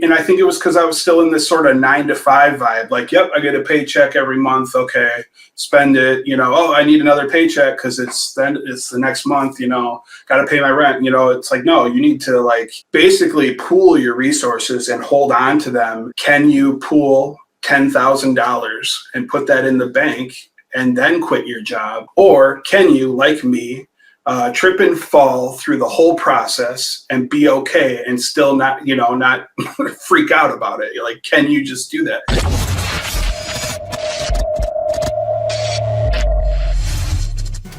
And I think it was because I was still in this sort of 9 to 5 vibe. Like, yep, I get a paycheck every month. Okay, spend it. You know, oh, I need another paycheck because it's the next month. You know, got to pay my rent. You know, it's like, no, you need to like basically pool your resources and hold on to them. Can you pool $10,000 and put that in the bank and then quit your job? Or can you, like me, trip and fall through the whole process and be okay and still not, you know, not freak out about it? You're like, can you just do that?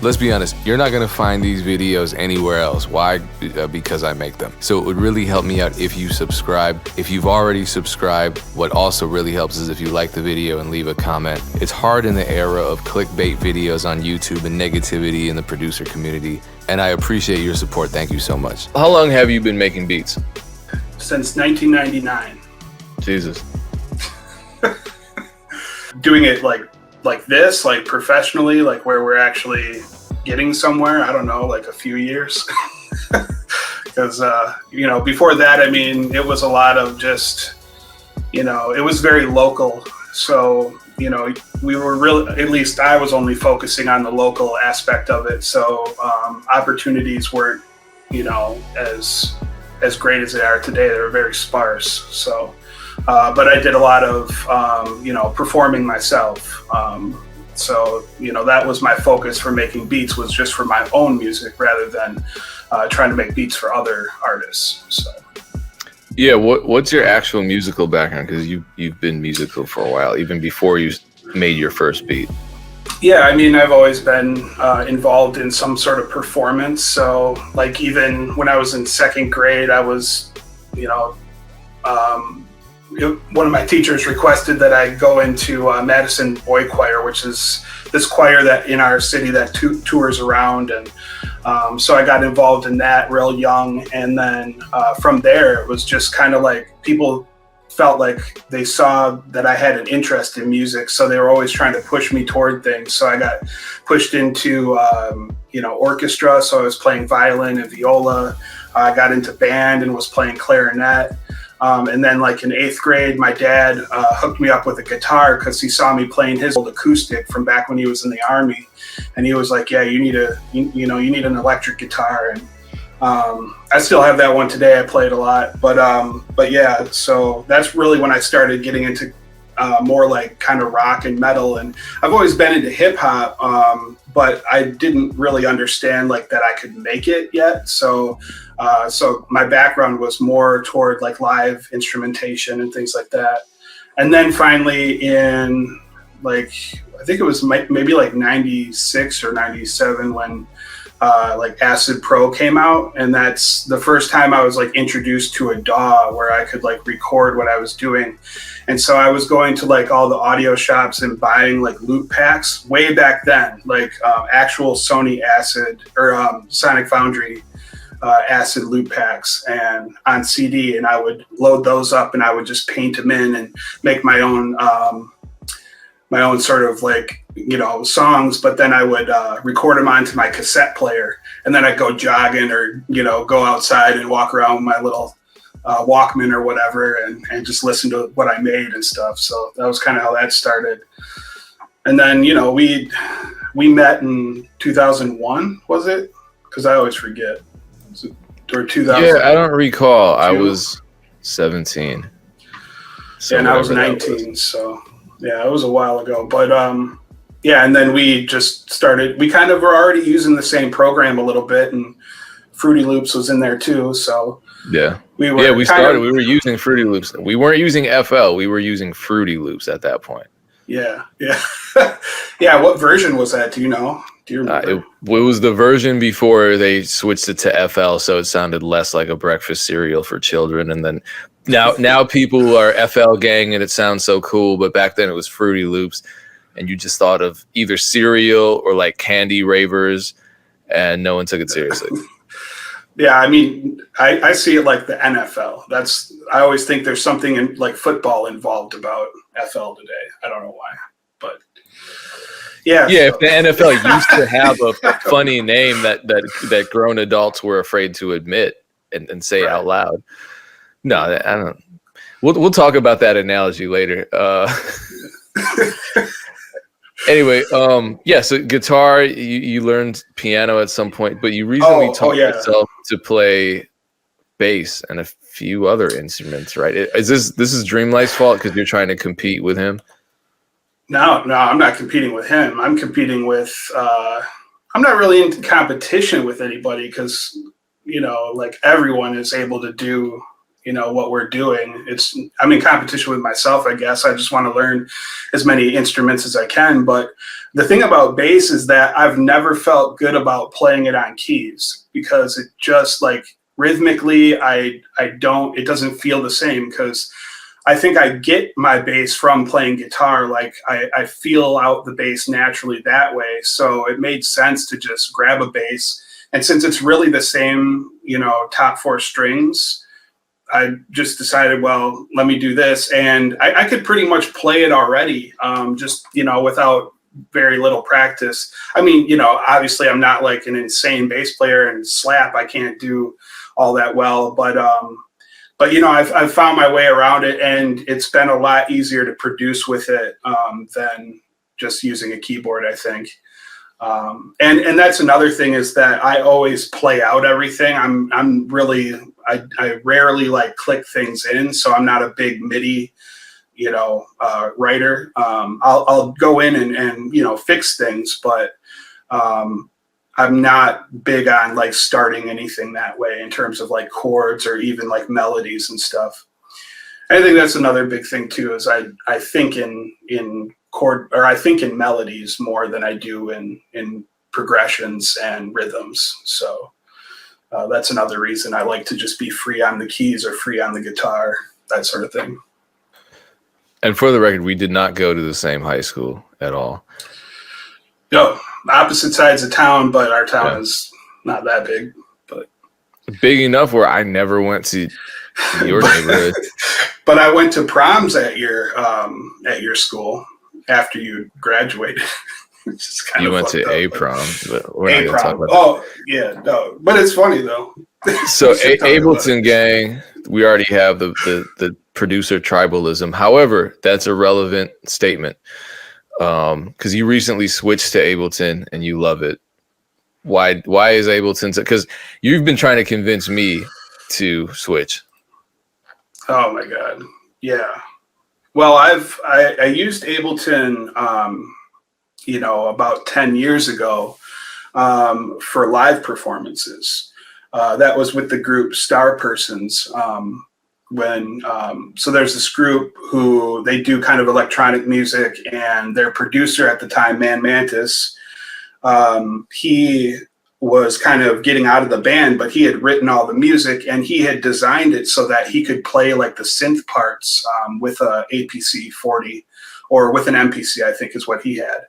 Let's be honest, you're not gonna find these videos anywhere else. Why? Because I make them. So it would really help me out if you subscribe. If you've already subscribed, what also really helps is if you like the video and leave a comment. It's hard in the era of clickbait videos on YouTube and negativity in the producer community, and I appreciate your support. Thank you so much. How long have you been making beats? Since 1999. Jesus. Doing it like this, like professionally, like where we're actually getting somewhere, I don't know, like a few years. Because, you know, before that, I mean, it was a lot of just, you know, it was very local. So, you know, we were really, at least I was only focusing on the local aspect of it. So opportunities weren't, you know, as great as they are today. They were very sparse. So, but I did a lot of, you know, performing myself. So, you know, that was my focus for making beats, was just for my own music rather than trying to make beats for other artists. So. Yeah, what's your actual musical background? Because you've been musical for a while, even before you made your first beat. Yeah, I mean, I've always been involved in some sort of performance. So, like, even when I was in second grade, I was, you know, one of my teachers requested that I go into Madison Boy Choir, which is this choir that in our city that tours around. And so I got involved in that real young. And then from there, it was just kind of like people felt like they saw that I had an interest in music. So they were always trying to push me toward things. So I got pushed into, you know, orchestra. So I was playing violin and viola. I got into band and was playing clarinet. And then like in 8th grade, my dad hooked me up with a guitar because he saw me playing his old acoustic from back when he was in the Army. And he was like, yeah, you need an electric guitar. And I still have that one today. I play it a lot. But yeah, so that's really when I started getting into more like kind of rock and metal. And I've always been into hip hop, but I didn't really understand like that I could make it yet. So my background was more toward like live instrumentation and things like that. And then finally in like, I think it was maybe like 96 or 97 when like Acid Pro came out. And that's the first time I was like introduced to a DAW where I could like record what I was doing. And so I was going to like all the audio shops and buying like loop packs way back then, like actual Sony Acid or Sonic Foundry Acid loop packs and on CD, and I would load those up and I would just paint them in and make my own sort of like, you know, songs, but then I would record them onto my cassette player, and then I'd go jogging or, you know, go outside and walk around with my little Walkman or whatever and just listen to what I made and stuff. So that was kind of how that started. And then, you know, we met in 2001, was it? Because I always forget. Or 2000. Yeah, I don't recall. I was 17. So yeah, and I was 19. So yeah, it was a while ago. But yeah, and then we just started. We kind of were already using the same program a little bit, and Fruity Loops was in there too. So yeah, we were using Fruity Loops. We weren't using FL. We were using Fruity Loops at that point. Yeah, yeah, yeah. What version was that? Do you know? Do you remember? It was the version before they switched it to FL, so it sounded less like a breakfast cereal for children. And then now people are FL gang, and it sounds so cool. But back then it was Fruity Loops, and you just thought of either cereal or like candy ravers, and no one took it seriously. Yeah, I mean, I see it like the NFL. I always think there's something in like football involved about FL today. I don't know why, but yeah. Yeah, so. If the NFL used to have a funny name that grown adults were afraid to admit and say out loud. No, I don't. We'll talk about that analogy later. Anyway, yeah. So guitar, you learned piano at some point, but you recently taught yourself to play bass and a few other instruments, right? Is this is Dreamlight's fault because you're trying to compete with him? No, I'm not competing with him. I'm competing with. I'm not really in competition with anybody because, you know, like everyone is able to do, you know, what we're doing. I'm in competition with myself, I guess. I just want to learn as many instruments as I can. But the thing about bass is that I've never felt good about playing it on keys because it just like rhythmically, it doesn't feel the same because I think I get my bass from playing guitar. Like I feel out the bass naturally that way. So it made sense to just grab a bass. And since it's really the same, you know, top 4 strings, I just decided, well, let me do this. And I could pretty much play it already, just, you know, without very little practice. I mean, you know, obviously I'm not like an insane bass player and slap. I can't do all that well, but you know, I've found my way around it, and it's been a lot easier to produce with it than just using a keyboard, I think. And that's another thing is that I always play out everything. I rarely like click things in, so I'm not a big MIDI, you know, writer. I'll go in and you know, fix things, but I'm not big on like starting anything that way in terms of like chords or even like melodies and stuff. I think that's another big thing too, is I think in chord, or I think in melodies more than I do in progressions and rhythms. So that's another reason I like to just be free on the keys or free on the guitar, that sort of thing. And for the record, we did not go to the same high school at all. No, opposite sides of town, but our town is not that big. But big enough where I never went to your neighborhood. But I went to proms at your school after you graduated. You went to a prom, but we're not going to talk about that. Oh, yeah, no. But it's funny though. So Ableton gang, we already have the producer tribalism. However, that's a relevant statement. Because you recently switched to Ableton and you love it. Why is Ableton? Because you've been trying to convince me to switch. Oh my God, yeah. Well, I used Ableton, you know, about 10 years ago for live performances. That was with the group Star Persons. So there's this group who they do kind of electronic music, and their producer at the time, Man Mantis, he was kind of getting out of the band, but he had written all the music and he had designed it so that he could play like the synth parts with a APC 40 or with an MPC, I think is what he had.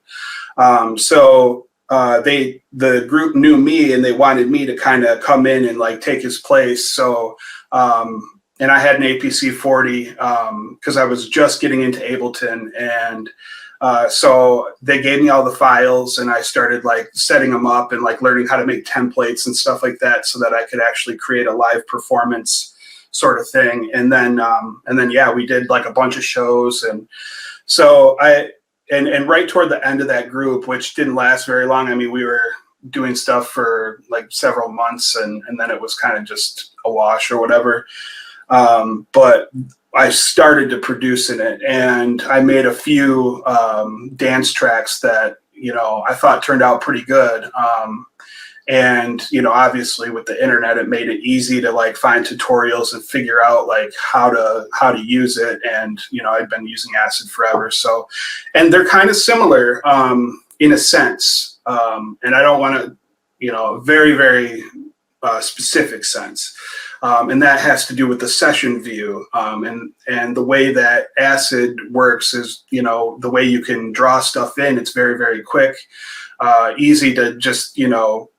The group knew me and they wanted me to kind of come in and like take his place. So, and I had an APC 40 because I was just getting into Ableton, and so they gave me all the files, and I started like setting them up and like learning how to make templates and stuff like that, so that I could actually create a live performance sort of thing. And then yeah, we did like a bunch of shows, and so and right toward the end of that group, which didn't last very long. I mean, we were doing stuff for like several months, and then it was kind of just a wash or whatever. But I started to produce in it, and I made a few dance tracks that, you know, I thought turned out pretty good. And, you know, obviously with the internet, it made it easy to like find tutorials and figure out like how to use it. And, you know, I've been using Acid forever. So, and they're kind of similar in a sense. And I don't want to, you know, very, very specific sense. And that has to do with the session view. And the way that Acid works is, you know, the way you can draw stuff in, it's very, very quick, easy to just, you know,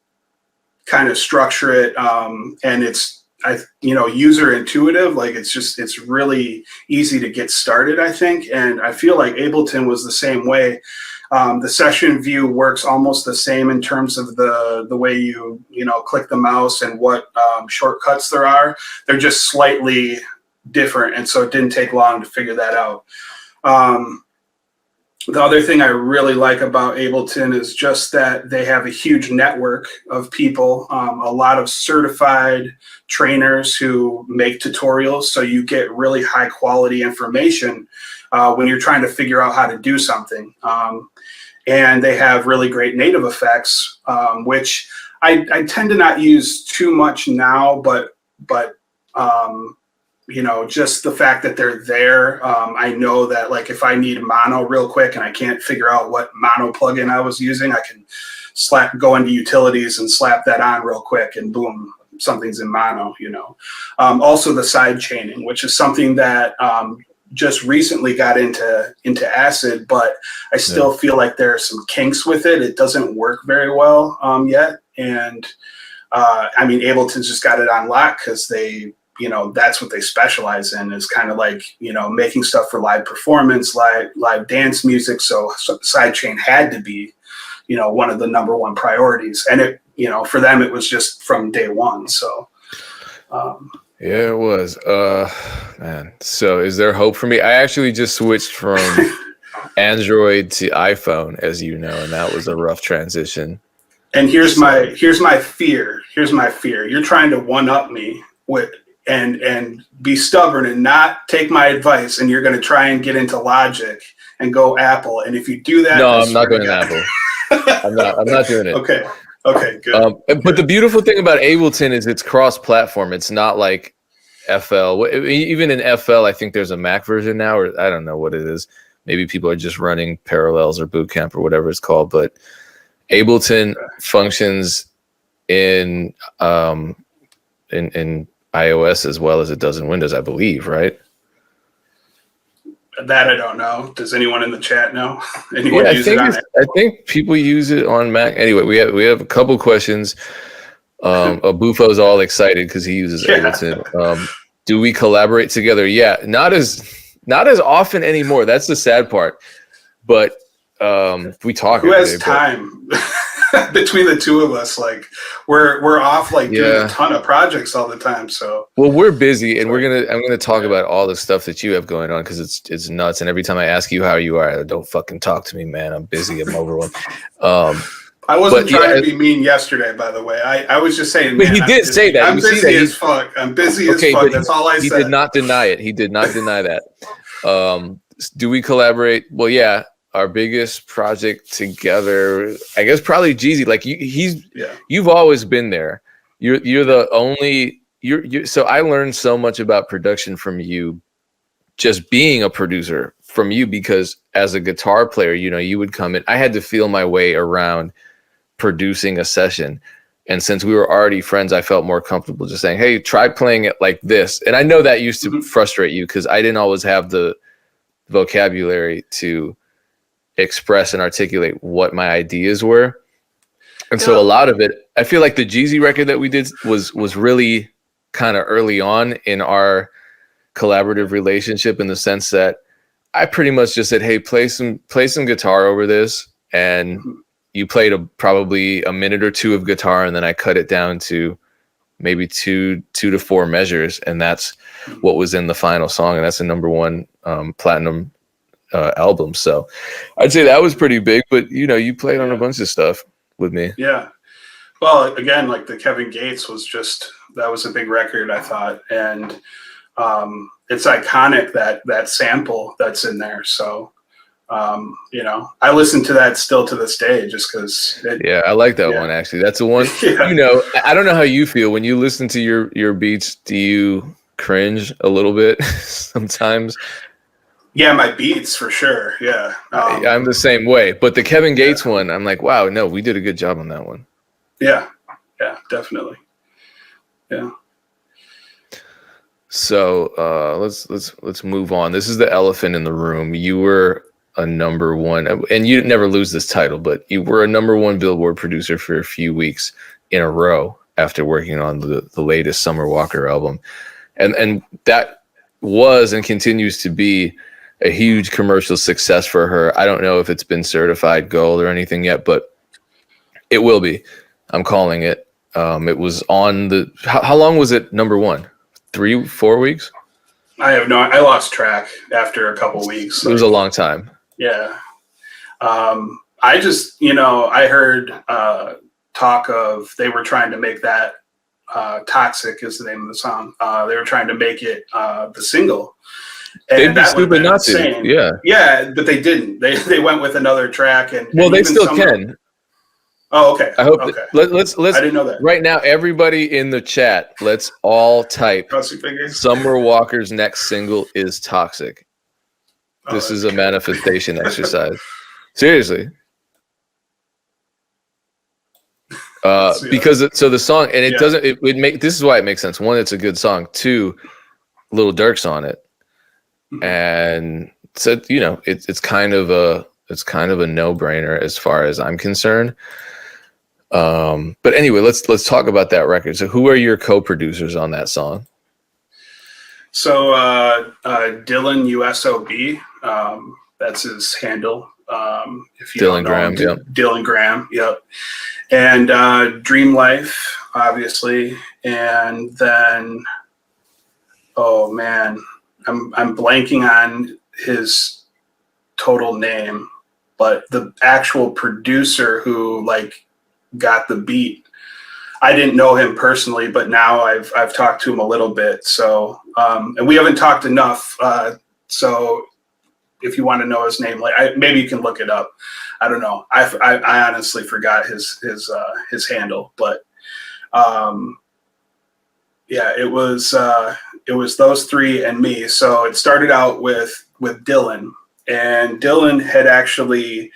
kind of structure it. And it's, you know, user intuitive. Like it's really easy to get started, I think. And I feel like Ableton was the same way. The session view works almost the same in terms of the way you know, click the mouse and what shortcuts there are. They're just slightly different, and so it didn't take long to figure that out. The other thing I really like about Ableton is just that they have a huge network of people, a lot of certified trainers who make tutorials, so you get really high quality information when you're trying to figure out how to do something. And they have really great native effects, which I tend to not use too much now, but you know, just the fact that they're there, I know that like if I need mono real quick and I can't figure out what mono plugin I was using, I can go into utilities and slap that on real quick, and boom, something's in mono, you know. Also the side chaining, which is something that just recently got into Acid, but I still feel like there are some kinks with it. It doesn't work very well yet. And I mean, Ableton's just got it on lock because they, you know, that's what they specialize in, is kind of like, you know, making stuff for live performance, live dance music. So sidechain had to be, you know, one of the #1 priorities. And it, you know, for them, it was just from day one. So, yeah, it was, man. So is there hope for me? I actually just switched from Android to iPhone, as you know, and that was a rough transition. And here's my fear. Here's my fear. You're trying to one up me with, and be stubborn and not take my advice, and you're going to try and get into Logic and go Apple. And if you do that, no, I'm not going Apple. I'm not doing it. Okay, good. But the beautiful thing about Ableton is it's cross-platform. It's not like FL. Even in FL, I think there's a Mac version now, or I don't know what it is. Maybe people are just running Parallels or Bootcamp or whatever it's called. But Ableton functions in iOS as well as it does in Windows, I believe, right? That I don't know. Does anyone in the chat know? Anyone use it on it? I think people use it on Mac. Anyway, we have a couple questions. Bufo's all excited because he uses Ableton. Do we collaborate together? Yeah, not as often anymore. That's the sad part. But we talk. Who has time between the two of us? Like we're off like doing a ton of projects all the time. So well, we're busy, and I'm gonna talk about all the stuff that you have going on because it's nuts. And every time I ask you how you are, don't fucking talk to me, man. I'm busy. I'm overwhelmed. I wasn't trying to be mean yesterday, by the way. I was just saying. But he did say that. I'm busy as fuck. I'm busy as fuck. That's all I said. He did not deny it. He did not deny that. Do we collaborate? Well, yeah. Our biggest project together, I guess, probably Jeezy. Like you've always been there. You're the only. So I learned so much about production from you, just being a producer from you, because as a guitar player, you know, you would come in. I had to feel my way around producing a session, and since we were already friends, I felt more comfortable just saying, "Hey, try playing it like this." And I know that used to frustrate you because I didn't always have the vocabulary to express and articulate what my ideas were. And so a lot of it, I feel like the Jeezy record that we did was really kind of early on in our collaborative relationship, in the sense that I pretty much just said, hey, play some guitar over this. And you played probably a minute or two of guitar, and then I cut it down to maybe two to four measures. And that's what was in the final song. And that's the #1 platinum album. So I'd say that was pretty big, but you know, you played on a bunch of stuff with me. Yeah. Well, again, like the Kevin Gates that was a big record, I thought. And it's iconic, that sample that's in there. So, you know, I listen to that still to this day just because. Yeah, I like that one, actually. That's the one, you know, I don't know how you feel when you listen to your beats. Do you cringe a little bit sometimes? Yeah, my beats for sure. Yeah. I'm the same way. But the Kevin Gates one, I'm like, wow, no, we did a good job on that one. Yeah. Yeah, definitely. Yeah. So let's move on. This is the elephant in the room. You were a #1, and you never lose this title, but you were a #1 Billboard producer for a few weeks in a row after working on the latest Summer Walker album. And that was and continues to be a huge commercial success for her. I don't know if it's been certified gold or anything yet, but it will be. I'm calling it. It was on how long was it #1? 3-4 weeks? I lost track after a couple weeks. It was a long time. Yeah. I just, I heard talk of they were trying to make that Toxic is the name of the song. They were trying to make it the single. And they'd be stupid not to. Yeah. Yeah, but they didn't. They went with another track. Well, they still can. Oh, okay. I hope. Okay. Let's. I didn't know that. Right now, everybody in the chat, let's all type. Cross your fingers. Summer Walker's next single is Toxic. This is a manifestation exercise. Seriously. Because so the song, and it doesn't. It make this is why it makes sense. One, it's a good song. Two, Lil Durk's on it, and so it's kind of a no-brainer as far as I'm concerned. But anyway, let's talk about that record. So who are your co-producers on that song? So Dylan USOB, that's his handle. If you Dylan Graham, yep. Dylan Graham, yep. And Dream Life, obviously, and then oh man, I'm blanking on his total name, but the actual producer who got the beat, I didn't know him personally, but now I've talked to him a little bit. So and we haven't talked enough. So if you want to know his name, maybe you can look it up. I don't know. I honestly forgot his handle, but yeah, it was those three and me. So it started out with Dylan, and Dylan had actually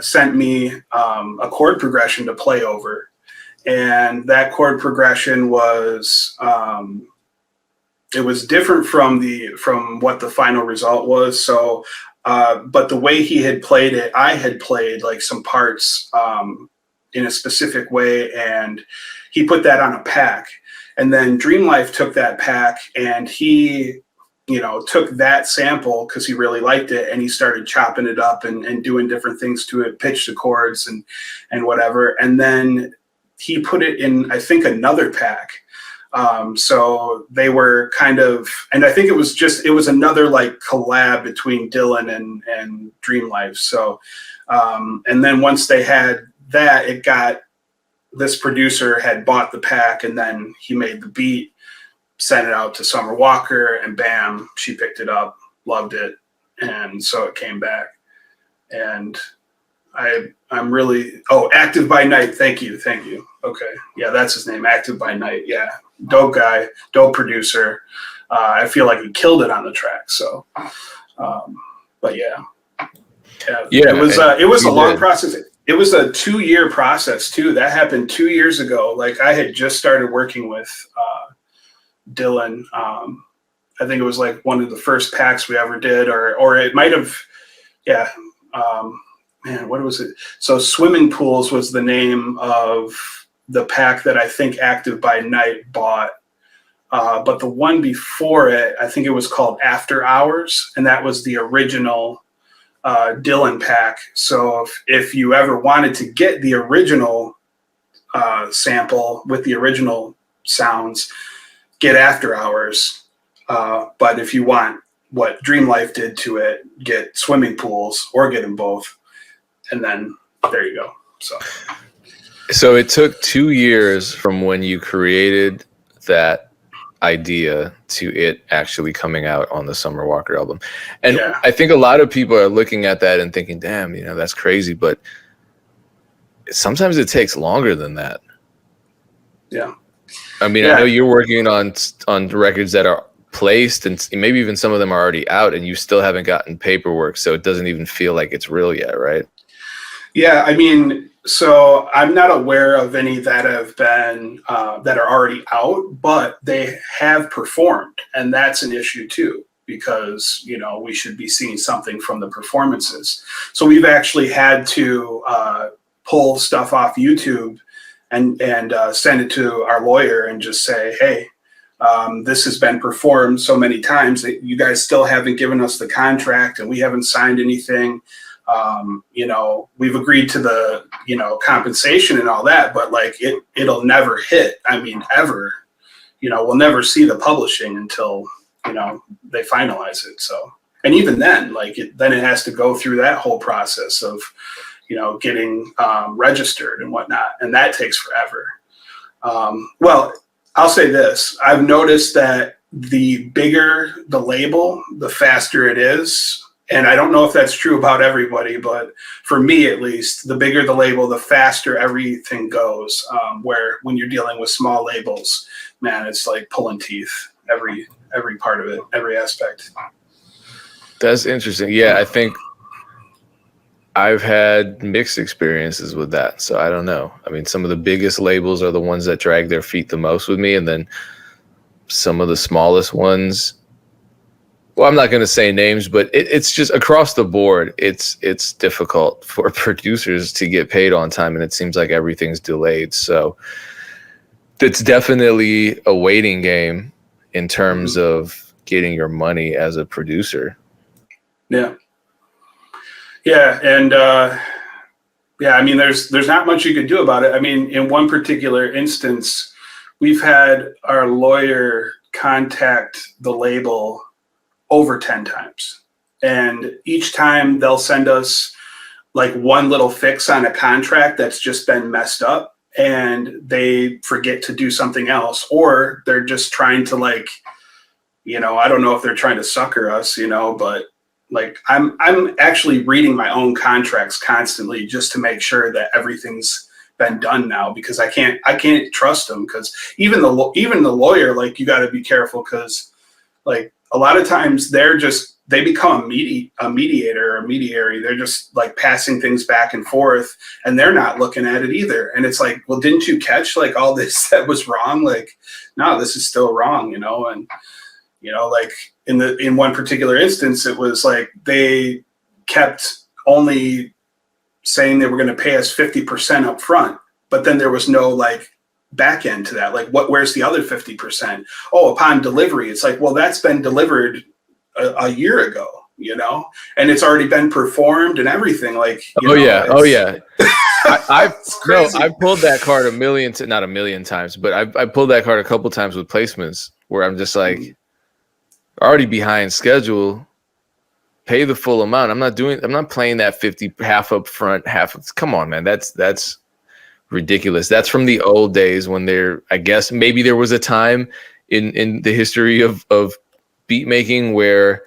sent me a chord progression to play over, and that chord progression was it was different from what the final result was. So, but the way he had played it, I had played some parts in a specific way, and he put that on a pack. And then Dream Life took that pack, and he took that sample because he really liked it, and he started chopping it up and doing different things to it, pitch the chords and whatever. And then he put it in, I think, another pack. So they were kind of, and I think it was another collab between Dylan and Dream Life. So, and then once they had that, this producer had bought the pack, and then he made the beat, sent it out to Summer Walker, and bam, she picked it up, loved it. And so it came back, and I'm really, Active by Night. Thank you. Okay. Yeah, that's his name. Active by Night. Yeah. Dope guy, dope producer. I feel like he killed it on the track. So, but yeah. It was a long process. It was a 2-year process too. That happened 2 years ago. I had just started working with Dylan. I think it was one of the first packs we ever did, or it might have, yeah. Man, what was it? So Swimming Pools was the name of the pack that I think Active by Night bought. But the one before it, I think it was called After Hours, and that was the original Dylan pack. So if you ever wanted to get the original sample with the original sounds, get After Hours. But if you want what Dream Life did to it, get Swimming Pools, or get them both. And then there you go. So it took 2 years from when you created that idea to it actually coming out on the Summer Walker album. And yeah. I think a lot of people are looking at that and thinking, damn, that's crazy. But sometimes it takes longer than that. Yeah. I mean, I know you're working on records that are placed, and maybe even some of them are already out, and you still haven't gotten paperwork. So it doesn't even feel like it's real yet, right? Yeah, I mean, so I'm not aware of any that have been that are already out, but they have performed, and that's an issue too, because we should be seeing something from the performances. So we've actually had to pull stuff off YouTube and send it to our lawyer and just say, hey, this has been performed so many times that you guys still haven't given us the contract, and we haven't signed anything. We've agreed to the, compensation and all that, but it'll never hit. I mean, ever, we'll never see the publishing until they finalize it. So, and even then, then it has to go through that whole process of, getting registered and whatnot. And that takes forever. Well, I'll say this. I've noticed that the bigger the label, the faster it is. And I don't know if that's true about everybody, but for me at least, the bigger the label, the faster everything goes. Where when you're dealing with small labels, man, it's like pulling teeth, every part of it, every aspect. That's interesting. Yeah, I think I've had mixed experiences with that. So I don't know. I mean, some of the biggest labels are the ones that drag their feet the most with me. And then some of the smallest ones, well, I'm not going to say names, but it's just across the board. It's difficult for producers to get paid on time, and it seems like everything's delayed. So it's definitely a waiting game in terms of getting your money as a producer. Yeah. Yeah. And, I mean, there's not much you can do about it. I mean, in one particular instance, we've had our lawyer contact the label over 10 times. And each time they'll send us like one little fix on a contract that's just been messed up, and they forget to do something else, or they're just trying to I don't know if they're trying to sucker us, but like I'm actually reading my own contracts constantly just to make sure that everything's been done now, because I can't trust them, because even the lawyer, like, you got to be careful, because like a lot of times they become a mediator or a mediary. They're just like passing things back and forth, and they're not looking at it either. And it's like, well, didn't you catch like all this that was wrong? Like, no, this is still wrong, and like in one particular instance, it was like they kept only saying they were going to pay us 50% up front, but then there was no like back end to that. Like, where's the other 50%? Oh, upon delivery. It's like, well, that's been delivered a year ago, and it's already been performed and everything. Like, I pulled that card not a million times, but I pulled that card a couple times with placements where I'm just like, already behind schedule, pay the full amount. I'm not playing that 50, half up front, half. Come on, man. That's ridiculous. That's from the old days when I guess maybe there was a time in the history of beat making where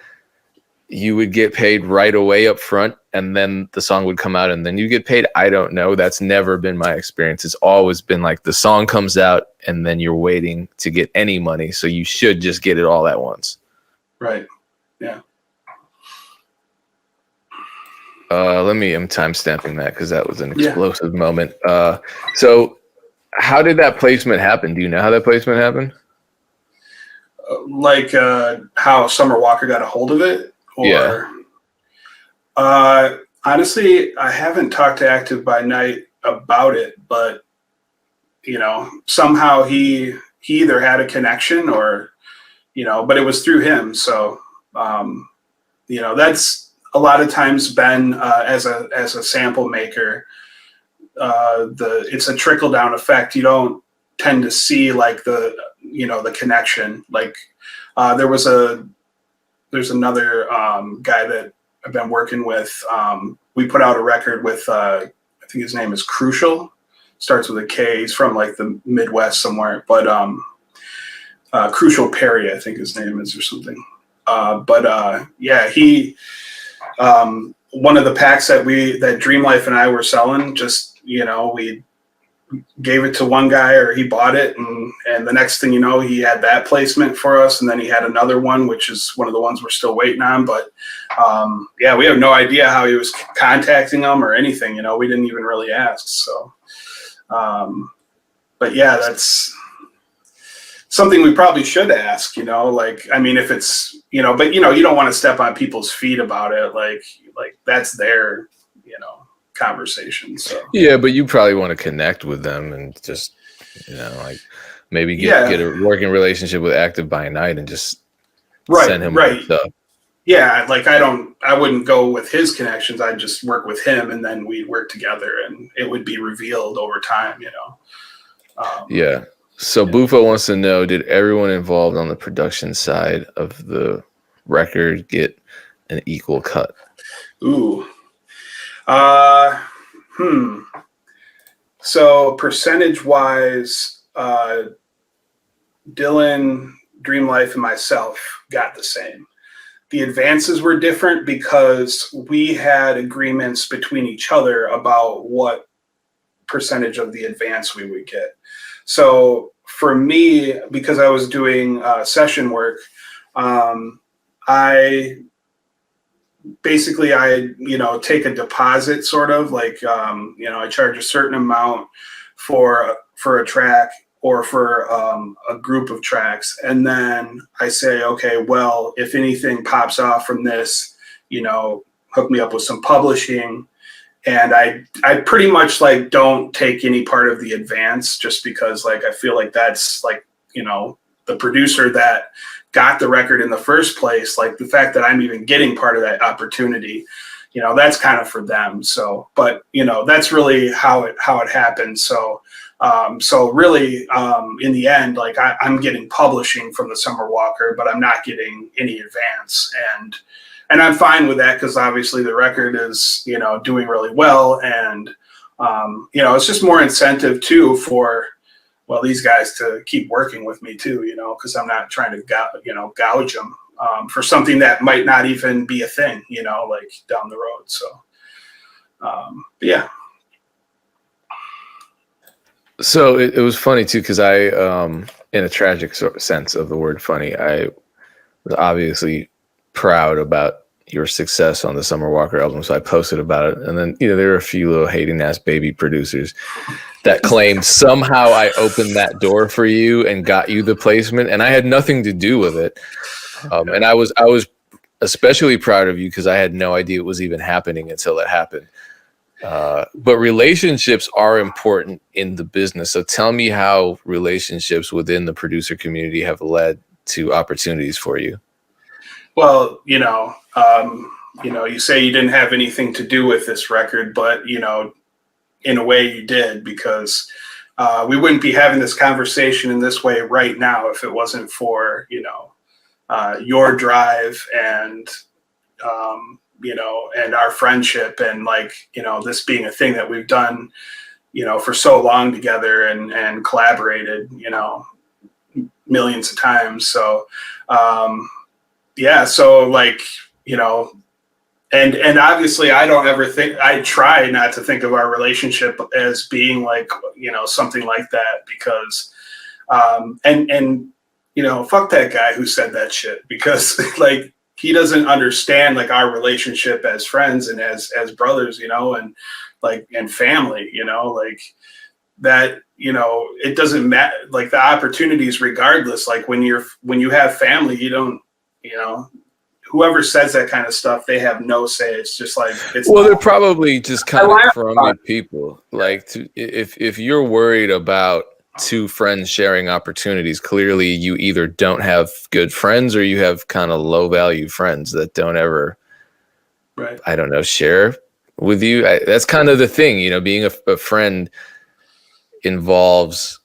you would get paid right away up front, and then the song would come out and then you get paid. I don't know. That's never been my experience. It's always been like the song comes out and then you're waiting to get any money. So you should just get it all at once. Right. Yeah. I'm time stamping that because that was an explosive moment. So how did that placement happen? Do you know how that placement happened? How Summer Walker got a hold of it? Or, honestly, I haven't talked to Active by Night about it, but somehow he either had a connection or, but it was through him. So, that's a lot of times been as a sample maker, it's a trickle down effect. You don't tend to see like the connection. Like there's another guy that I've been working with. We put out a record with I think his name is Crucial. Starts with a K. He's from like the Midwest somewhere, but Crucial Perry, I think his name is, or something. He one of the packs that Dream Life and I were selling, just we gave it to one guy, or he bought it, and the next thing you know, he had that placement for us, and then he had another one, which is one of the ones we're still waiting on. But we have no idea how he was contacting them or anything. We didn't even really ask. So, that's something we probably should ask. If it's but you don't want to step on people's feet about it. Like that's their conversation. So yeah, but you probably want to connect with them and just maybe get a working relationship with Active by Night and just send him stuff. Yeah, like I wouldn't go with his connections. I'd just work with him, and then we'd work together, and it would be revealed over time. So Bufo wants to know, did everyone involved on the production side of the record get an equal cut? Ooh. So percentage wise, Dylan, Dream Life, and myself got the same. The advances were different because we had agreements between each other about what percentage of the advance we would get. So for me, because I was doing session work, I basically take a deposit, sort of like I charge a certain amount for a track or for a group of tracks, and then I say, okay, well, if anything pops off from this, hook me up with some publishing. And I pretty much like don't take any part of the advance, just because like I feel like that's like, the producer that got the record in the first place, like the fact that I'm even getting part of that opportunity, that's kind of for them. So, but that's really how it happened. So really, in the end, like I'm getting publishing from the Summer Walker, but I'm not getting any advance, and I'm fine with that, because obviously the record is, doing really well. And, it's just more incentive too for, well, these guys to keep working with me too, because I'm not trying to, gouge them for something that might not even be a thing, like down the road. So, yeah. So it was funny too, because I, in a tragic sense of the word funny, I was obviously proud about your success on the Summer Walker album, so I posted about it. And then there were a few little hating ass baby producers that claimed somehow I opened that door for you and got you the placement, and I had nothing to do with it. And I was especially proud of you because I had no idea it was even happening until it happened. But relationships are important in the business. So tell me how relationships within the producer community have led to opportunities for you. Well, you say you didn't have anything to do with this record, but, in a way you did, because we wouldn't be having this conversation in this way right now if it wasn't for, your drive and, and our friendship, and like, this being a thing that we've done, for so long together and collaborated, millions of times. So, yeah, so like, and obviously I try not to think of our relationship as being like, something like that, because, fuck that guy who said that shit, because like, he doesn't understand like our relationship as friends and as brothers, and like, and family, like that, it doesn't matter, like the opportunities regardless, like when you have family, you don't, whoever says that kind of stuff, they have no say. It's just like, they're probably just kind of crummy people. Like if you're worried about two friends sharing opportunities, clearly you either don't have good friends or you have kind of low value friends that don't ever, right, I don't know, share with you. That's kind of the thing, being a friend involves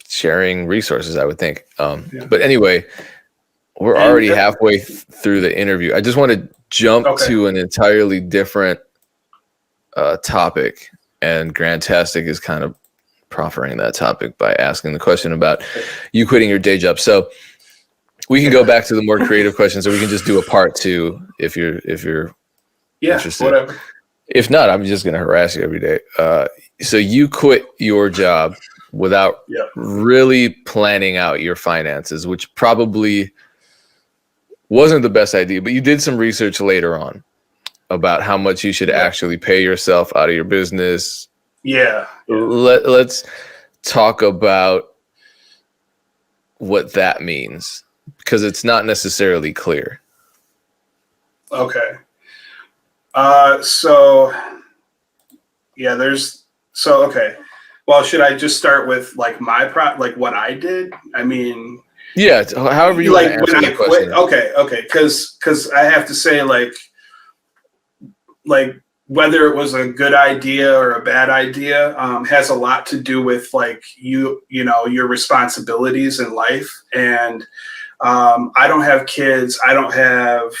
sharing resources, I would think. But anyway, we're already halfway through the interview. I just want to jump to an entirely different topic, and Grandtastic is kind of proffering that topic by asking the question about you quitting your day job. So we can go back to the more creative questions, or we can just do a part two if you're interested. Whatever. If not, I'm just going to harass you every day. So you quit your job without really planning out your finances, which probably wasn't the best idea, but you did some research later on about how much you should actually pay yourself out of your business. Yeah. Let's talk about what that means, because it's not necessarily clear. Okay. Okay. Well, should I just start with like like what I did? I mean, yeah, however you like want to answer the question. Okay, because I have to say, like whether it was a good idea or a bad idea, has a lot to do with like you know, your responsibilities in life. And I don't have kids. I don't have,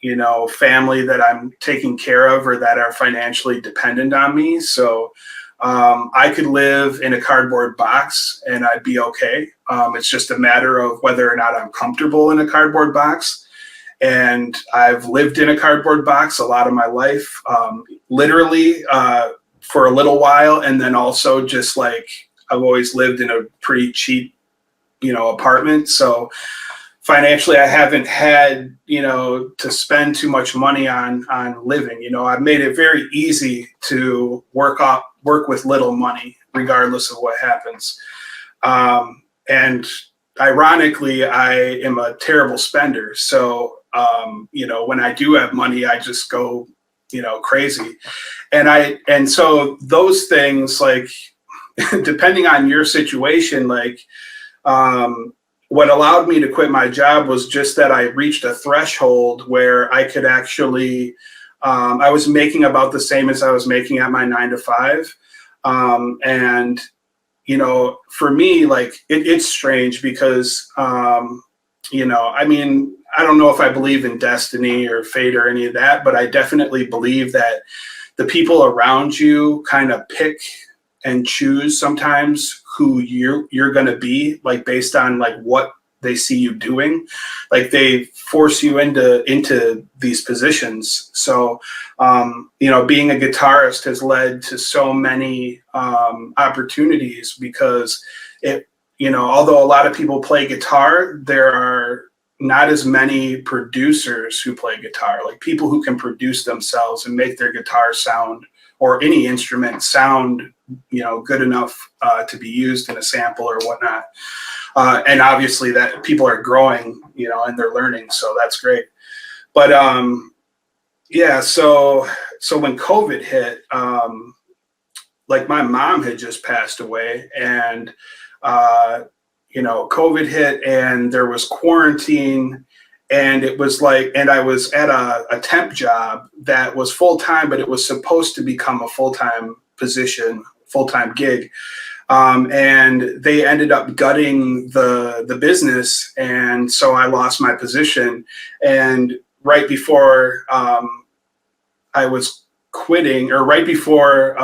you know, family that I'm taking care of or that are financially dependent on me. So I could live in a cardboard box and I'd be okay. It's just a matter of whether or not I'm comfortable in a cardboard box. And I've lived in a cardboard box a lot of my life, literally for a little while. And then also just like I've always lived in a pretty cheap, you know, apartment. So financially, I haven't had, you know, to spend too much money on living. You know, I've made it very easy to work with little money, regardless of what happens. And ironically, I am a terrible spender. So, you know, when I do have money, I just go, you know, crazy. And so those things, like, depending on your situation, like, what allowed me to quit my job was just that I reached a threshold where I could actually, I was making about the same as I was making at my 9 to 5. And, you know, for me, like, it's strange because, you know, I mean, I don't know if I believe in destiny or fate or any of that, but I definitely believe that the people around you kind of pick and choose sometimes who you're going to be, like based on like what they see you doing. Like they force you into these positions. So, you know, being a guitarist has led to so many opportunities because it, you know, although a lot of people play guitar, there are not as many producers who play guitar, like people who can produce themselves and make their guitar sound, or any instrument sound, you know, good enough to be used in a sample or whatnot. And obviously that people are growing, you know, and they're learning. So that's great. But yeah, so when COVID hit, like my mom had just passed away, and you know, COVID hit and there was quarantine, and it was like, and I was at a temp job that was full-time, but it was supposed to become a full-time position, full-time gig. And they ended up gutting the business. And so I lost my position. And right before I was quitting, or right before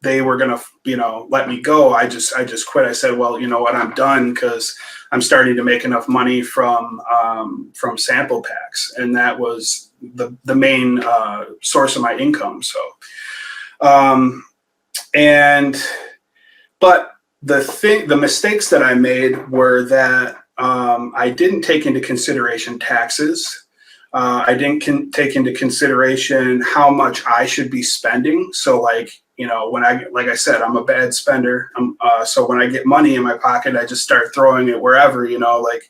they were gonna, you know, let me go, I just quit. I said, well, you know what, I'm done, because I'm starting to make enough money from sample packs, and that was the main source of my income. So, but the mistakes that I made were that I didn't take into consideration taxes. I didn't take into consideration how much I should be spending. So like, you know, like I said, I'm a bad spender. So when I get money in my pocket, I just start throwing it wherever, you know, like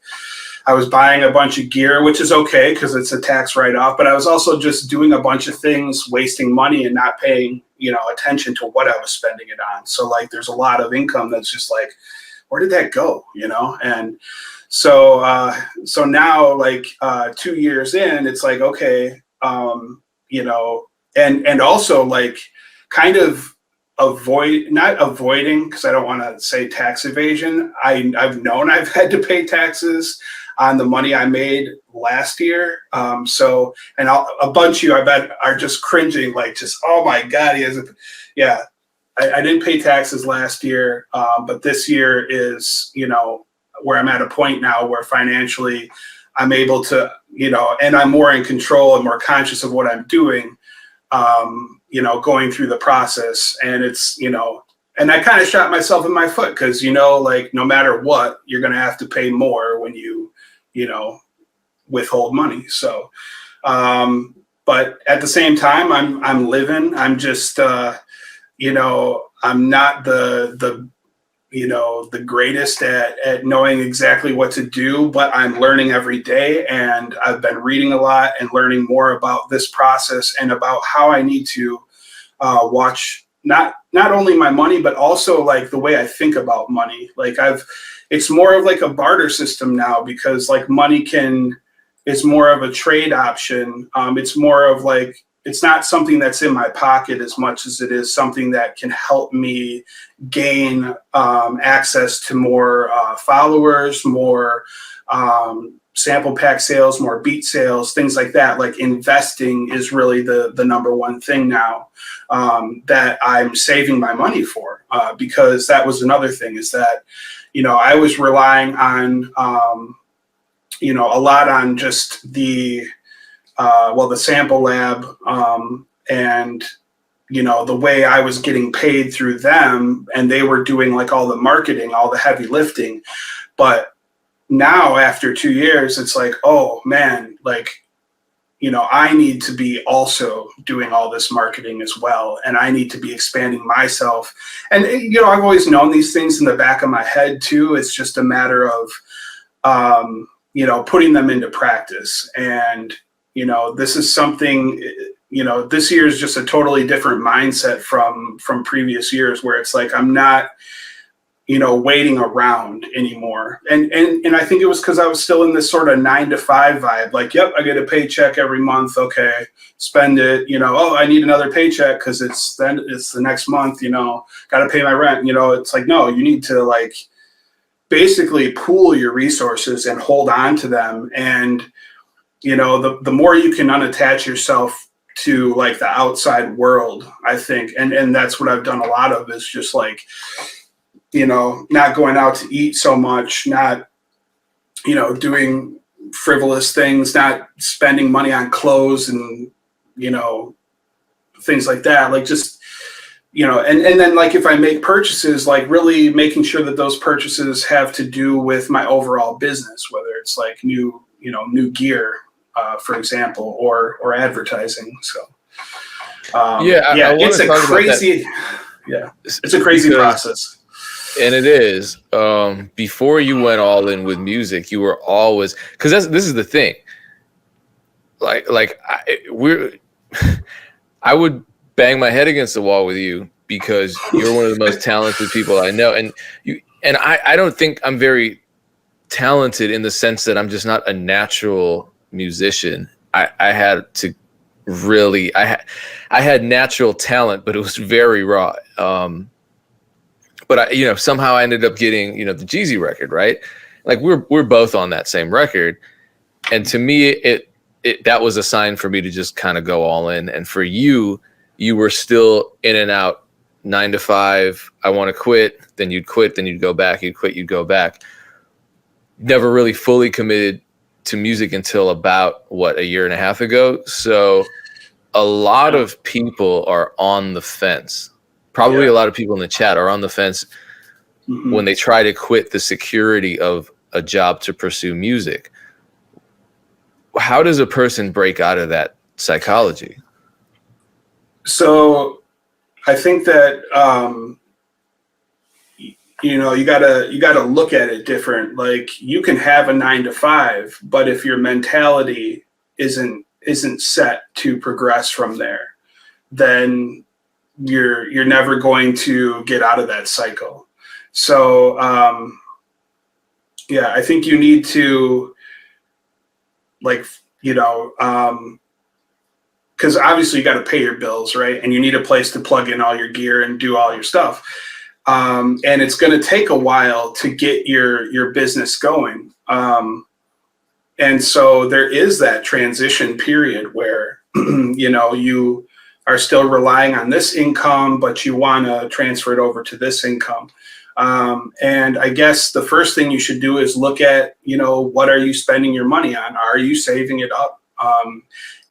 I was buying a bunch of gear, which is okay because it's a tax write-off, but I was also just doing a bunch of things, wasting money and not paying, you know, attention to what I was spending it on. So like, there's a lot of income that's just like, where did that go? You know? And so, so now like 2 years in, it's like, okay, you know, and also like kind of not avoiding, because I don't want to say tax evasion. I've known I've had to pay taxes on the money I made last year. So, and a bunch of you, I bet, are just cringing, like just, oh my God, yeah. I didn't pay taxes last year, but this year is, you know, where I'm at a point now where financially I'm able to, you know, and I'm more in control and more conscious of what I'm doing, you know, going through the process. And it's, you know, and I kind of shot myself in my foot because, you know, like no matter what, you're going to have to pay more when you know, withhold money. So, but at the same time, I'm living. I'm just, you know, I'm not the you know, the greatest at knowing exactly what to do, but I'm learning every day, and I've been reading a lot and learning more about this process and about how I need to watch not only my money, but also like the way I think about money. Like it's more of like a barter system now, because like money it's more of a trade option. It's more of like, it's not something that's in my pocket as much as it is something that can help me gain access to more followers, more sample pack sales, more beat sales, things like that. Like investing is really the number one thing now that I'm saving my money for, because that was another thing, is that, you know, I was relying on, you know, a lot on just the sample lab, and, you know, the way I was getting paid through them, and they were doing like all the marketing, all the heavy lifting. But now after 2 years, it's like, oh man, like, you know, I need to be also doing all this marketing as well. And I need to be expanding myself. And, you know, I've always known these things in the back of my head too. It's just a matter of, you know, putting them into practice. And, you know, this is something, you know, this year is just a totally different mindset from previous years, where it's like, I'm not, you know, waiting around anymore. And I think it was because I was still in this sort of 9-to-5 vibe. Like, yep, I get a paycheck every month. Okay, spend it. You know, oh, I need another paycheck because it's the next month. You know, got to pay my rent. You know, it's like, no, you need to like basically pool your resources and hold on to them. And, you know, the more you can unattach yourself to like the outside world, I think, and that's what I've done a lot of, is just like, you know, not going out to eat so much, not, you know, doing frivolous things, not spending money on clothes and, you know, things like that. Like, just, you know, and then like if I make purchases, like really making sure that those purchases have to do with my overall business, whether it's like new gear, for example, or advertising. So it's a crazy, it's a crazy process. And it is. Before you went all in with music, you were always, because this is the thing. I would bang my head against the wall with you because you're one of the most talented people I know, and I don't think I'm very talented in the sense that I'm just not a natural musician. I had to really, I had natural talent, but it was very raw. But you know, somehow I ended up getting, you know, the Jeezy record, right? Like we're both on that same record, and to me, that was a sign for me to just kind of go all in. And for you, you were still in and out, 9 to 5. I want to quit, then you'd quit, then you'd go back, you'd quit, you'd go back. Never really fully committed to music until about a year and a half ago. So a lot of people are on the fence. Probably a lot of people in the chat are on the fence when they try to quit the security of a job to pursue music. How does a person break out of that psychology? So I think that, you know, you gotta look at it different. Like, you can have a 9 to 5, but if your mentality isn't set to progress from there, then you're never going to get out of that cycle. So I think you need to, like, you know, because obviously you got to pay your bills, right? And you need a place to plug in all your gear and do all your stuff. And it's going to take a while to get your business going. And so there is that transition period where, you know, you are still relying on this income, but you want to transfer it over to this income. And I guess the first thing you should do is look at, you know, what are you spending your money on? Are you saving it up?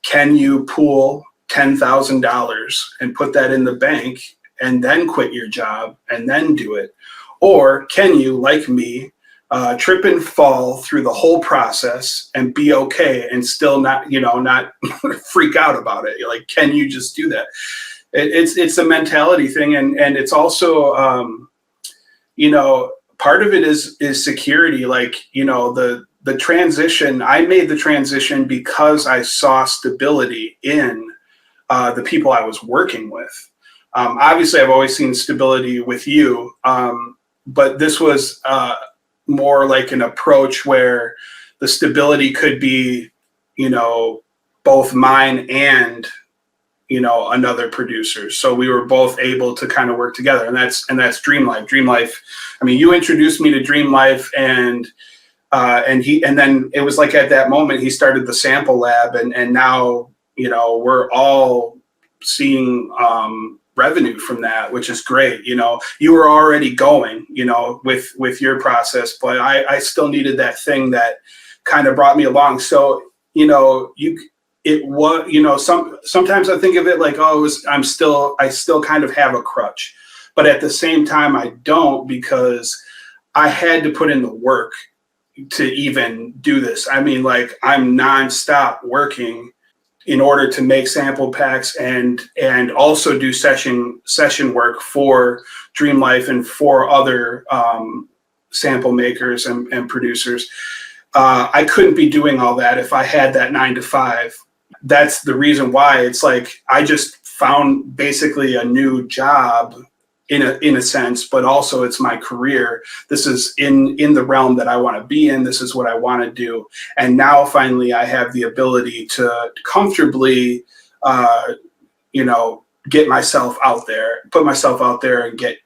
Can you pool $10,000 and put that in the bank and then quit your job and then do it? Or can you, like me, trip and fall through the whole process and be okay and still not freak out about it? You're like, can you just do that? It's a mentality thing. And it's also, you know, part of it is security. Like, you know, the transition, I made the transition because I saw stability in the people I was working with. Obviously I've always seen stability with you, but this was, more like an approach where the stability could be, you know, both mine and another producer. So we were both able to kind of work together, and that's Dream Life. Dream Life. I mean, you introduced me to Dream Life, and then it was like at that moment he started the sample lab, and now we're all seeing revenue from that, which is great. You were already going, with your process, but I still needed that thing that kind of brought me along. So sometimes I think of it like, I still kind of have a crutch, but at the same time I don't, because I had to put in the work to even do this. I mean, like, I'm nonstop working in order to make sample packs and also do session work for Dream Life and for other sample makers and producers. I couldn't be doing all that if I had that 9 to 5. That's the reason why it's like I just found basically a new job in a sense, but also it's my career. This is in the realm that I want to be in. This is what I want to do. And now finally I have the ability to comfortably, get myself out there, put myself out there and get,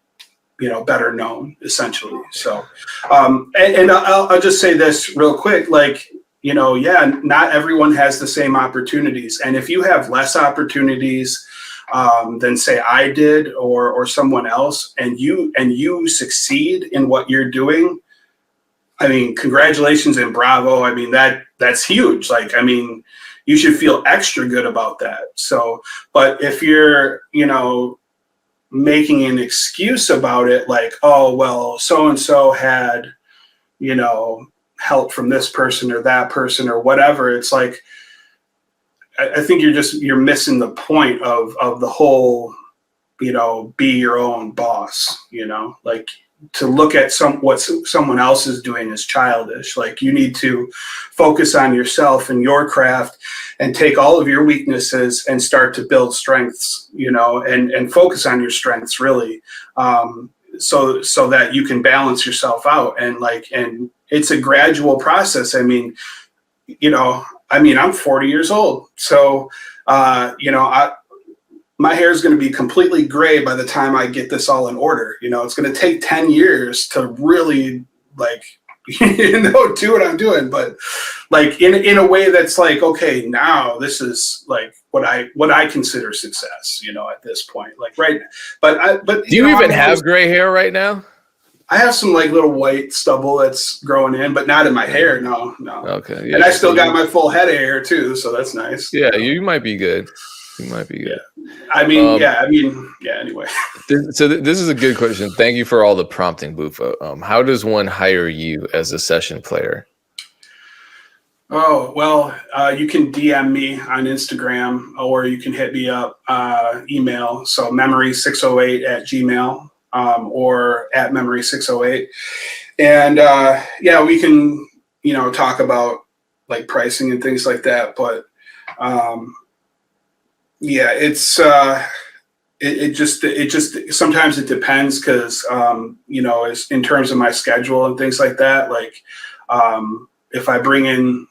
better known, essentially. So, and I'll just say this real quick, like, not everyone has the same opportunities. And if you have less opportunities than say I did or someone else, and you succeed in what you're doing, I mean, congratulations and bravo. I mean, that's huge. Like, I mean, you should feel extra good about that. So, but if you're, making an excuse about it, like, oh, well, so-and-so had, help from this person or that person or whatever, it's like, I think you're missing the point of the whole, be your own boss, like, to look at what someone else is doing is childish. Like, you need to focus on yourself and your craft and take all of your weaknesses and start to build strengths, and focus on your strengths really, so that you can balance yourself out. And it's a gradual process. I mean, I'm 40 years old. So, my hair is going to be completely gray by the time I get this all in order. It's going to take 10 years to really do what I'm doing. But like in a way that's like, okay, now this is like what I consider success, at this point, like, right. But do you even have gray hair right now? I have some like little white stubble that's growing in, but not in my hair. No. Okay. Yeah. And I still got my full head of hair too. So that's nice. Yeah. You might be good. You might be good. Yeah. I mean, anyway. This is a good question. Thank you for all the prompting, Bufo. How does one hire you as a session player? Oh, well, you can DM me on Instagram, or you can hit me up, email. So memory608@gmail, or @memory608. And we can, talk about like pricing and things like that. But it's it just sometimes it depends, because it's in terms of my schedule and things like that. Like, if I bring in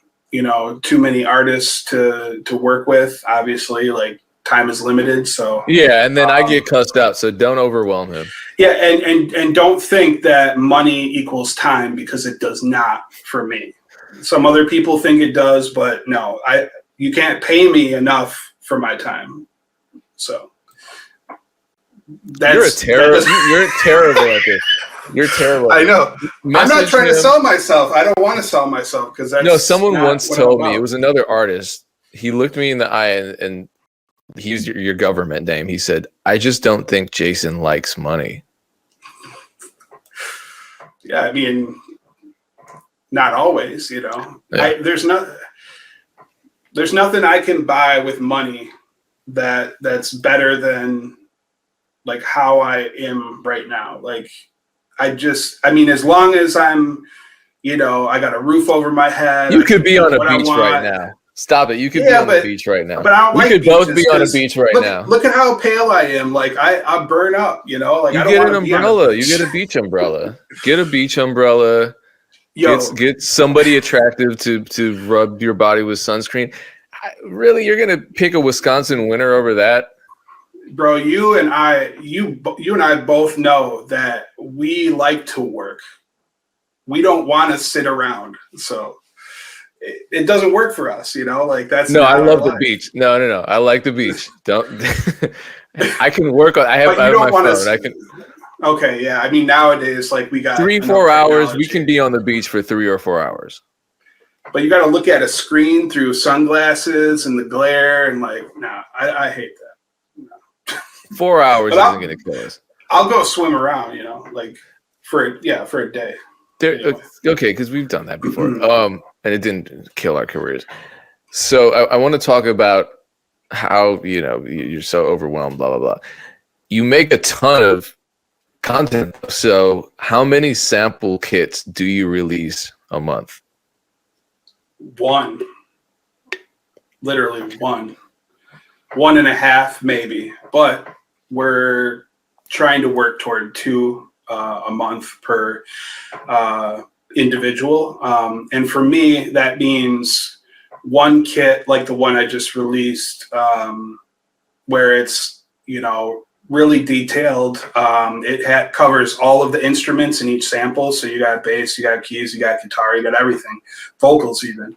too many artists to work with, obviously, like, time is limited. So yeah, and then I get cussed out, so don't overwhelm him. Yeah, and don't think that money equals time, because it does not for me. Some other people think it does, but no, you can't pay me enough for my time. So you're terrible at this. You're terrible. I know. I'm not trying to sell myself. I don't want to sell myself, because that's someone once told me, it was another artist. He looked me in the eye and he used your government name. He said, "I just don't think Jason likes money." Yeah, I mean, not always. Yeah. There's nothing I can buy with money that's better than like how I am right now. Like, as long as I'm, I got a roof over my head. You could be on a beach right now. Stop it. You could be on the beach right now. But I don't like beaches. We could both be on a beach right now. Look at how pale I am. Like, I burn up, like, you I don't get an umbrella. You get a beach umbrella. Get a beach umbrella. Get somebody attractive to rub your body with sunscreen. Really, you're gonna pick a Wisconsin winner over that? Bro, you and I both know that we like to work. We don't want to sit around, so it doesn't work for us, you know. Like that's No, I not our love the life. beach. No, I like the beach. Don't. I can work on. I have But you don't my want phone. to. I can Okay, yeah. I mean, nowadays, like we got 3-4 hours. We technology. can be on the beach for 3 or 4 hours. But you got to look at a screen through sunglasses and the glare, and like, nah, I hate that. No. 4 hours isn't going to kill us. I'll go swim around, you know, like for a day. Anyway. Okay, because we've done that before, and it didn't kill our careers. So I want to talk about how you're so overwhelmed, blah blah blah. You make a ton of content. So how many sample kits do you release a month? One. Literally one. 1.5 maybe. But we're trying to work toward 2 a month per individual. And for me, that means one kit like the one I just released, where it's, really detailed. It covers all of the instruments in each sample. So you got bass, you got keys, you got guitar, you got everything, vocals even.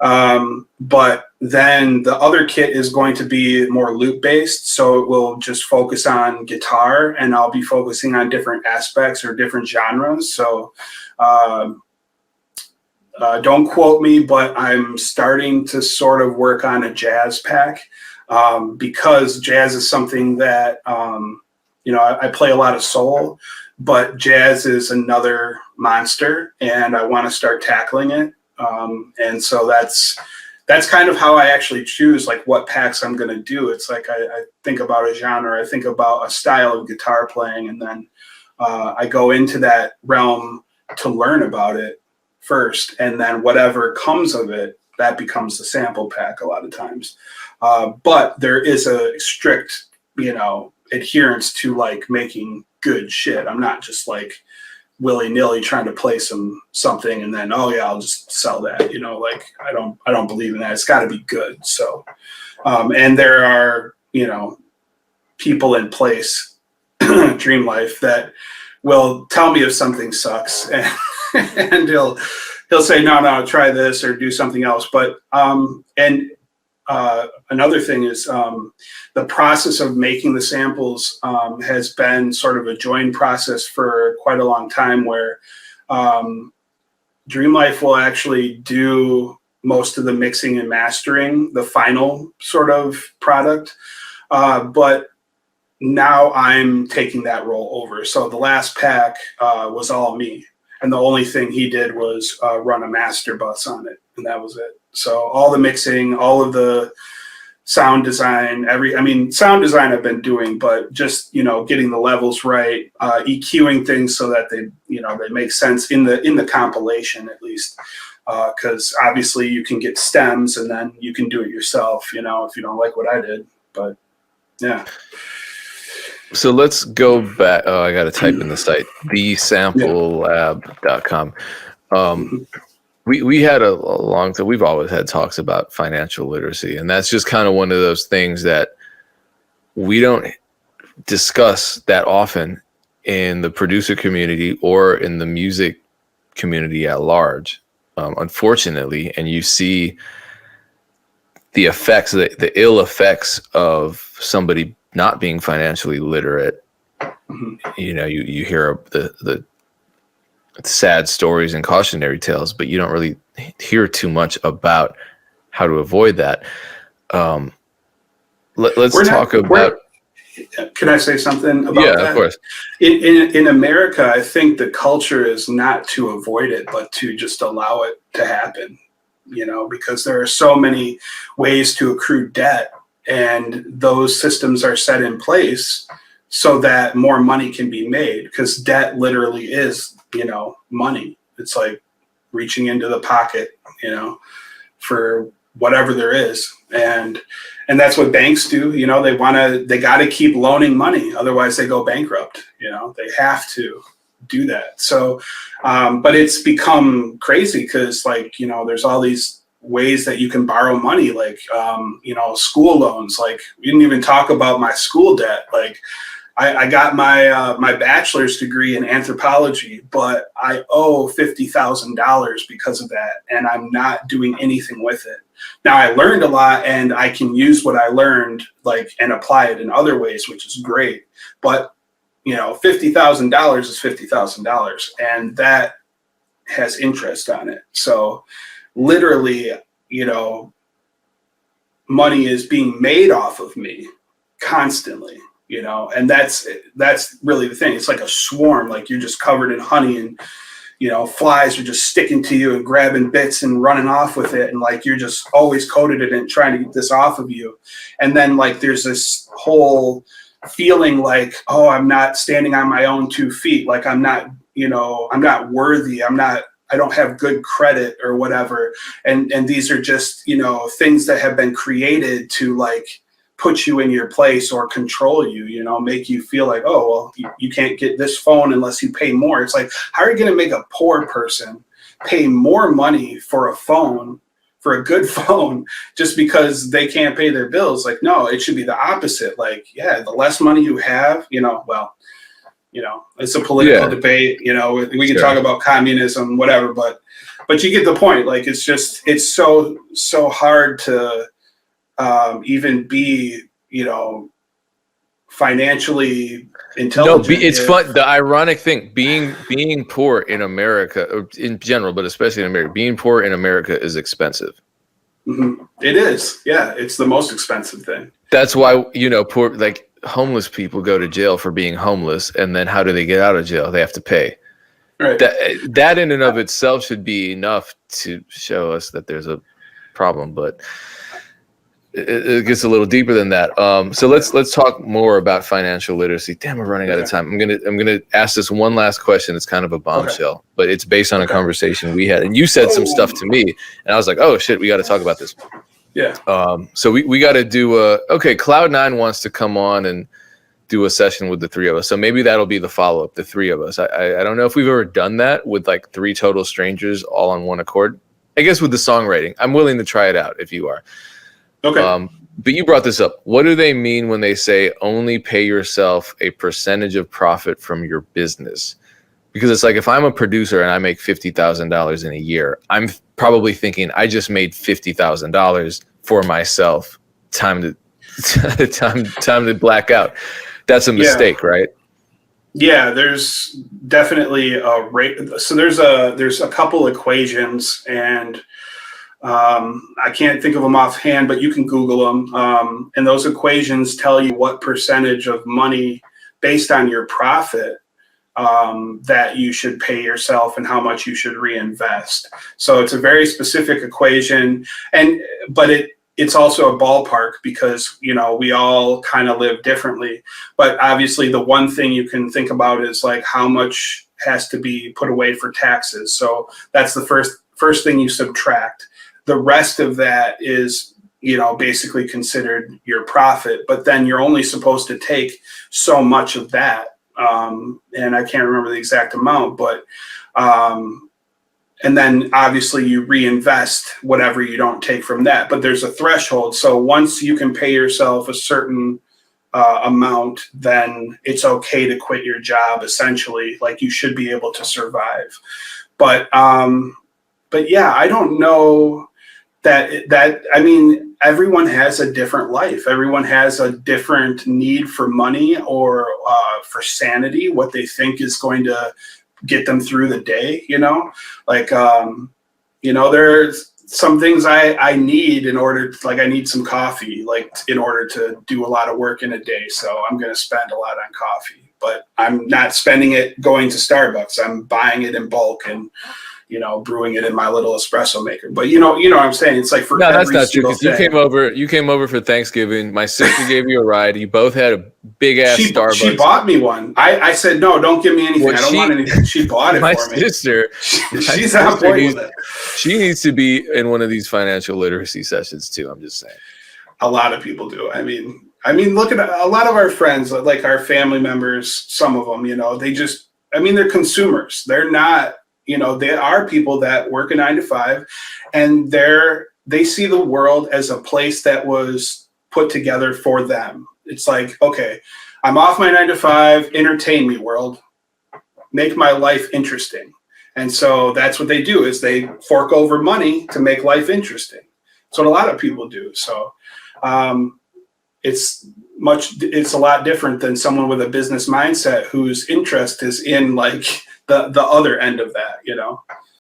But then the other kit is going to be more loop based. So it will just focus on guitar, and I'll be focusing on different aspects or different genres. So don't quote me, but I'm starting to sort of work on a jazz pack. Because jazz is something that, I play a lot of soul, but jazz is another monster, and I want to start tackling it. And so that's kind of how I actually choose like what packs I'm going to do. It's like I think about a genre, I think about a style of guitar playing, and then I go into that realm to learn about it first, and then whatever comes of it, that becomes the sample pack a lot of times. But there is a strict, adherence to like making good shit. I'm not just like willy-nilly trying to play something and then, oh yeah, I'll just sell that. Like I don't believe in that. It's got to be good. So, and there are, people in place, Dream Life, that will tell me if something sucks, and he'll say, no, try this or do something else. But, another thing is the process of making the samples has been sort of a joint process for quite a long time, where Dream Life will actually do most of the mixing and mastering, the final sort of product. But now I'm taking that role over. So the last pack was all me. And the only thing he did was run a master bus on it. And that was it. So all the mixing, all of the sound design, sound design I've been doing, but just, getting the levels right, EQing things so that they make sense in the compilation at least. Because obviously you can get stems and then you can do it yourself, if you don't like what I did. But yeah. So let's go back. Oh, I got to type in the site, thesamplelab.com. We had a long time. We've always had talks about financial literacy, and that's just kind of one of those things that we don't discuss that often in the producer community or in the music community at large, unfortunately. And you see the effects, the ill effects of somebody not being financially literate. You hear the sad stories and cautionary tales, but you don't really hear too much about how to avoid that. Let's talk about. Can I say something about that? Yeah, of course. In America, I think the culture is not to avoid it, but to just allow it to happen, because there are so many ways to accrue debt, and those systems are set in place so that more money can be made, because debt literally is, money. It's like reaching into the pocket, for whatever there is. And that's what banks do. They got to keep loaning money. Otherwise they go bankrupt. They have to do that. So, but it's become crazy because there's all these ways that you can borrow money, like, you know, school loans. Like, we didn't even talk about my school debt. Like, I got my my bachelor's degree in anthropology, but I owe $50,000 because of that, and I'm not doing anything with it. Now, I learned a lot, and I can use what I learned, like, and apply it in other ways, which is great. But, you know, $50,000 is $50,000, and that has interest on it. So literally, you know, money is being made off of me constantly, you know, and that's really the thing. It's like a swarm, like you're just covered in honey, and, you know, flies are just sticking to you and grabbing bits and running off with it. And like, you're just always coated in it and trying to get this off of you. And then like, there's this whole feeling like, oh, I'm not standing on my own 2 feet. Like, I'm not, you know, I'm not worthy. I don't have good credit or whatever. And these are just, you know, things that have been created to like put you in your place or control you, you know, make you feel like, oh, well, you can't get this phone unless you pay more. It's like, how are you going to make a poor person pay more money for a phone, for a good phone, just because they can't pay their bills? Like, no, it should be the opposite. Like, yeah, the less money you have, you know, well, you know, it's a political debate, you know, we can talk about communism, whatever, but you get the point. Like, it's just, it's so hard to even be, you know, financially intelligent. No, it's fun. The ironic thing, being poor in America, or in general, but especially in America, being poor in America is expensive. Mm-hmm. It is. Yeah, it's the most expensive thing. That's why, you know, poor, like homeless people go to jail for being homeless, and then how do they get out of jail? They have to pay. Right. That in and of itself should be enough to show us that there's a problem, but it gets a little deeper than that. So let's talk more about financial literacy. Damn, we're running out of time. I'm gonna ask this one last question. It's kind of a bombshell, but it's based on a conversation we had, and you said some stuff to me, and I was like, oh shit, we got to talk about this. Yeah. So we got to do Cloud9 wants to come on and do a session with the 3 of us. So maybe that'll be the follow-up, the 3 of us. I don't know if we've ever done that with like 3 total strangers all on one accord. I guess with the songwriting, I'm willing to try it out if you are. Okay. But you brought this up. What do they mean when they say only pay yourself a percentage of profit from your business? Because it's like, if I'm a producer and I make $50,000 in a year, I'm probably thinking I just made $50,000 for myself. Time to black out. That's a mistake, right? Yeah, there's definitely a rate. So there's a couple equations, and I can't think of them offhand, but you can Google them. And those equations tell you what percentage of money based on your profit that you should pay yourself and how much you should reinvest. So it's a very specific equation, but it's also a ballpark because, you know, we all kind of live differently. But obviously the one thing you can think about is like how much has to be put away for taxes. So that's the first thing you subtract. The rest of that is, you know, basically considered your profit, but then you're only supposed to take so much of that. And I can't remember the exact amount, but, and then obviously you reinvest whatever you don't take from that, but there's a threshold. So once you can pay yourself a certain amount, then it's okay to quit your job, essentially. Like, you should be able to survive. But yeah, I don't know that, I mean, everyone has a different life. Everyone has a different need for money or for sanity, what they think is going to get them through the day, you know? Like, you know, there's some things I need in order to, like, I need some coffee, like, in order to do a lot of work in a day. So I'm going to spend a lot on coffee, but I'm not spending it going to Starbucks. I'm buying it in bulk and, you know, brewing it in my little espresso maker. But you know what I'm saying? It's like for no, that's not true. Because you came over for Thanksgiving. My sister gave you a ride. You both had a big ass Starbucks. She bought me one. I said, no, don't give me anything. I don't want anything. She bought it for me. She's on board with it. She needs to be in one of these financial literacy sessions too. I'm just saying. A lot of people do. I mean, look at a lot of our friends, like our family members. Some of them, you know, they're consumers. They're not. You know, there are people that work a 9 to 5 and they're they see the world as a place that was put together for them. It's like, okay, I'm off my 9 to 5, entertain me, world, make my life interesting. And so that's what they do, is they fork over money to make life interesting. That's what a lot of people do. So it's a lot different than someone with a business mindset whose interest is in like the other end of that, you know?